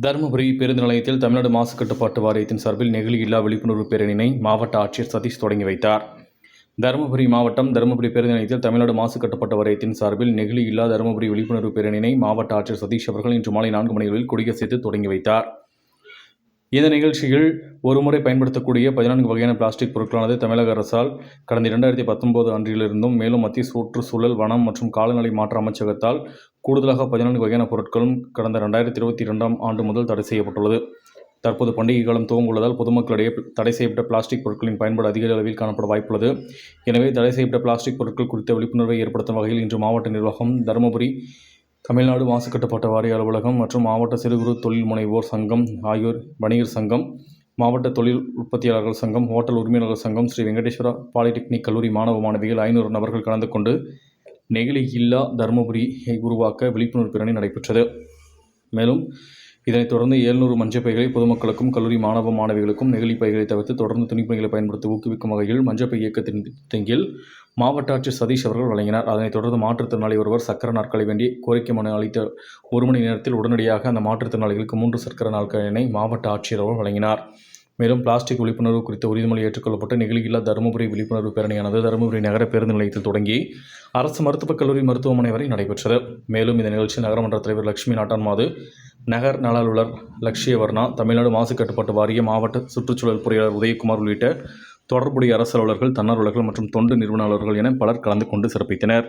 தருமபுரி பேருந்து நிலையத்தில் தமிழ்நாடு மாசு கட்டுப்பாட்டு வாரியத்தின் சார்பில் நெகிழி இல்லா விழிப்புணர்வு பேரணியினை மாவட்ட ஆட்சியர் சதீஷ் தொடங்கி வைத்தார். தருமபுரி மாவட்டம் தருமபுரி பேருந்து நிலையத்தில் தமிழ்நாடு மாசு கட்டுப்பாட்டு வாரியத்தின் சார்பில் நெகிழி இல்லா தருமபுரி விழிப்புணர்வு பேரணியினை மாவட்ட ஆட்சியர் சதீஷ் அவர்கள் இன்று மாலை 4 மணிகளில் கொடியசைத்து தொடங்கி வைத்தார். இந்த நிகழ்ச்சியில் ஒருமுறை பயன்படுத்தக்கூடிய 14 வகையான பிளாஸ்டிக் பொருட்களானது தமிழக அரசால் கடந்த 2019 அன்றிலிருந்தும், மேலும் மத்திய சுற்றுச்சூழல், வனம் மற்றும் காலநிலை மாற்ற அமைச்சகத்தால் கூடுதலாக 14 வகையான பொருட்களும் கடந்த 2022ஆம் ஆண்டு முதல் தடை செய்யப்பட்டுள்ளது. தற்போது பண்டிகை காலம் துவங்க உள்ளதால் பொதுமக்களிடையே தடை செய்யப்பட்ட பிளாஸ்டிக் பொருட்களின் பயன்பாடு அதிக அளவில் காணப்பட வாய்ப்புள்ளது. எனவே தடை செய்யப்பட்ட பிளாஸ்டிக் பொருட்கள் குறித்த விழிப்புணர்வை ஏற்படுத்தும் வகையில் இன்று மாவட்ட நிர்வாகம், தருமபுரி தமிழ்நாடு மாசு கட்டுப்பாட்டு வாரிய அலுவலகம் மற்றும் மாவட்ட சிறு குறு தொழில் முனைவோர் சங்கம் ஆகியோர், வணிகர் சங்கம், மாவட்ட தொழில் உற்பத்தியாளர்கள் சங்கம், ஹோட்டல் உரிமையாளர்கள் சங்கம், ஸ்ரீ வெங்கடேஸ்வரா பாலிடெக்னிக் கல்லூரி மாணவ மாணவிகள் 500 நபர்கள் கலந்து கொண்டு நெகிழி இல்லா தருமபுரியை உருவாக்க விழிப்புணர்வு பேரணி நடைபெற்றது. மேலும் இதனைத் தொடர்ந்து 700 மஞ்சள் பைகளை பொதுமக்களுக்கும், கல்லூரி மாணவ மாணவிகளுக்கும் நெகிழி பைகளை தவிர்த்து தொடர்ந்து துணிப்பைகளை பயன்படுத்த ஊக்குவிக்கும் வகையில் மஞ்சள் பை இயக்கத்தின் கீழ் மாவட்ட ஆட்சியர் சதீஷ் அவர்கள் வழங்கினார். அதனைத் தொடர்ந்து மாற்றுத்திறனாளி ஒருவர் சக்கர நாற்காலி வேண்டி கோரிக்கை மனு அளித்த 1 மணி நேரத்தில் உடனடியாக அந்த மாற்றுத்திறனாளிகளுக்கு 3 சக்கர நாற்காலியினை மாவட்ட ஆட்சியர் அவர்கள் வழங்கினார். மேலும் பிளாஸ்டிக் விழிப்புணர்வு குறித்த உறுதிமொழி ஏற்றுக்கொள்ளப்பட்டு நெகிழி இல்லா தருமபுரி விழிப்புணர்வு பேரணியானது தருமபுரி நகர பேருந்து நிலையத்தில் தொடங்கி அரசு மருத்துவக் கல்லூரி மருத்துவமனை வரை நடைபெற்றது. மேலும் இந்த நிகழ்ச்சியில் நகரமன்ற தலைவர் லட்சுமி நாட்டான்மாது, நகர் நல அலுவலர் லக்ஷ்யவர்ணா, தமிழ்நாடு மாசு கட்டுப்பாட்டு வாரிய மாவட்ட சுற்றுச்சூழல் பொறியாளர் உதயகுமார் உள்ளிட்ட தொடர்புடைய அரசு அலுவலர்கள், தன்னார்வலர்கள் மற்றும் தொண்டு நிறுவன அலுவலர்கள் என பலர் கலந்து கொண்டு சிறப்பித்தனர்.